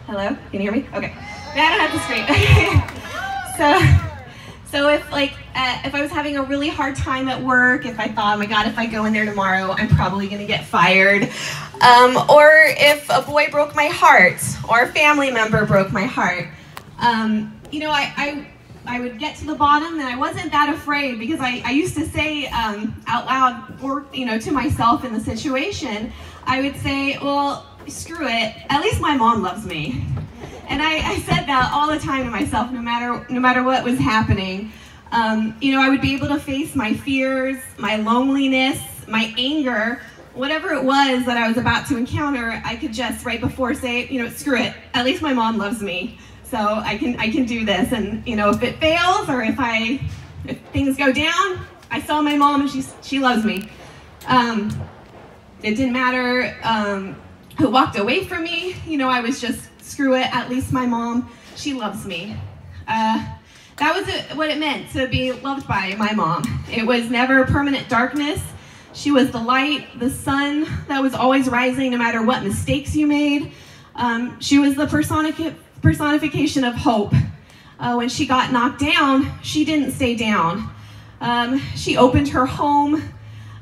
Hello? Can you hear me? Okay. Yeah, I don't have to scream. So if I was having a really hard time at work, if I thought, oh my God, if I go in there tomorrow, I'm probably going to get fired. Or if a boy broke my heart, or a family member broke my heart, I would get to the bottom, and I wasn't that afraid, because I used to say out loud, or to myself in the situation, I would say, well, screw it, at least my mom loves me. And I said that all the time to myself, no matter what was happening. I would be able to face my fears, my loneliness, my anger, whatever it was that I was about to encounter. I could just right before say, screw it, at least my mom loves me, so I can do this. And if it fails, or if things go down, I saw my mom and she loves me. It didn't matter who walked away from me. I was just, screw it, at least my mom, she loves me. That was what it meant to be loved by my mom. It was never permanent darkness. She was the light, the sun that was always rising no matter what mistakes you made. She was the personification of hope. When she got knocked down, she didn't stay down. She opened her home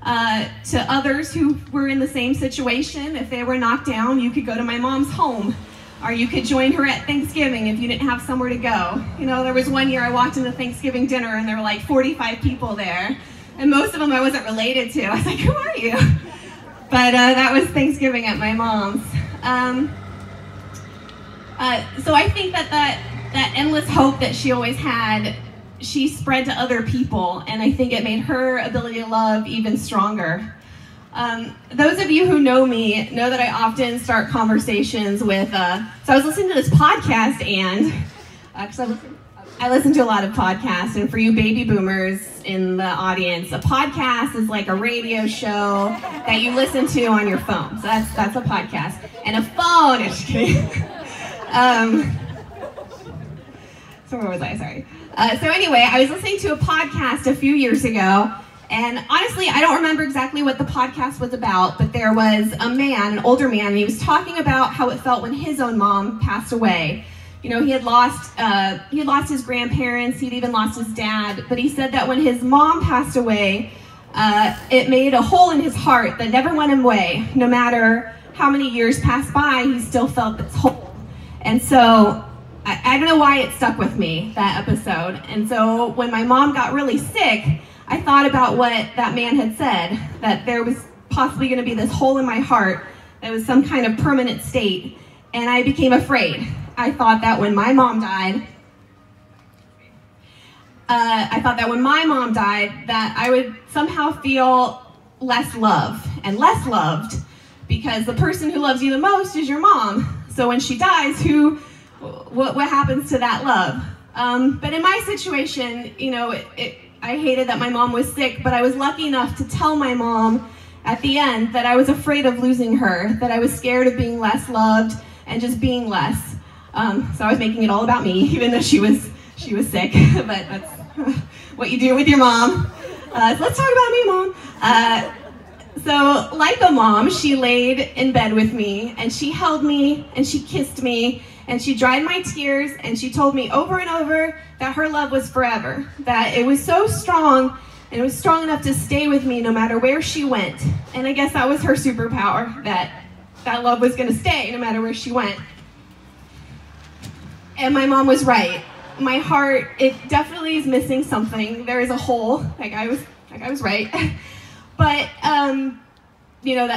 to others who were in the same situation. If they were knocked down, you could go to my mom's home, or you could join her at Thanksgiving if you didn't have somewhere to go. There was one year I walked into Thanksgiving dinner and there were like 45 people there, and most of them I wasn't related to. I was like, who are you? But that was Thanksgiving at my mom's. So I think that endless hope that she always had, she spread to other people, and I think it made her ability to love even stronger. Those of you who know me know that I often start conversations with, so I was listening to this podcast, and I listen to a lot of podcasts, and for you baby boomers in the audience, a podcast is like a radio show that you listen to on your phone. So that's a podcast. And a phone, just kidding. So where was I? Sorry. So anyway, I was listening to a podcast a few years ago, and honestly, I don't remember exactly what the podcast was about, but there was a man, an older man, and he was talking about how it felt when his own mom passed away. He had lost his grandparents, he'd even lost his dad, but he said that when his mom passed away, it made a hole in his heart that never went away. No matter how many years passed by, he still felt this hole. And so, I don't know why it stuck with me, that episode. And so when my mom got really sick, I thought about what that man had said, that there was possibly going to be this hole in my heart that was some kind of permanent state, and I became afraid. I thought that when my mom died, that I would somehow feel less love and less loved, because the person who loves you the most is your mom. So when she dies, what happens to that love? But in my situation, I hated that my mom was sick, but I was lucky enough to tell my mom at the end that I was afraid of losing her, that I was scared of being less loved and just being less. So I was making it all about me, even though she was sick. But that's what you do with your mom. So let's talk about me, Mom. So like a mom, she laid in bed with me, and she held me, and she kissed me, and she dried my tears, and she told me over and over that her love was forever, that it was so strong, and it was strong enough to stay with me no matter where she went. And I guess that was her superpower, that love was going to stay no matter where she went. And my mom was right. My heart, it definitely is missing something. There is a hole, like I was right. But,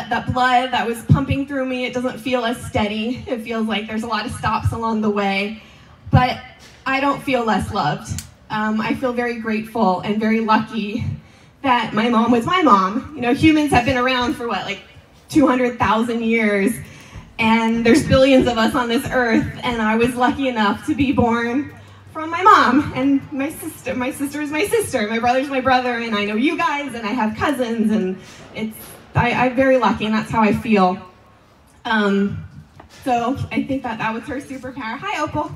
that blood that was pumping through me, it doesn't feel as steady. It feels like there's a lot of stops along the way. But I don't feel less loved. I feel very grateful and very lucky that my mom was my mom. Humans have been around for 200,000 years. And there's billions of us on this earth, and I was lucky enough to be born from my mom and my sister. My sister is my sister, my brother's my brother, and I know you guys, and I have cousins, and I'm very lucky, and that's how I feel. So I think that was her superpower. Hi, Opal.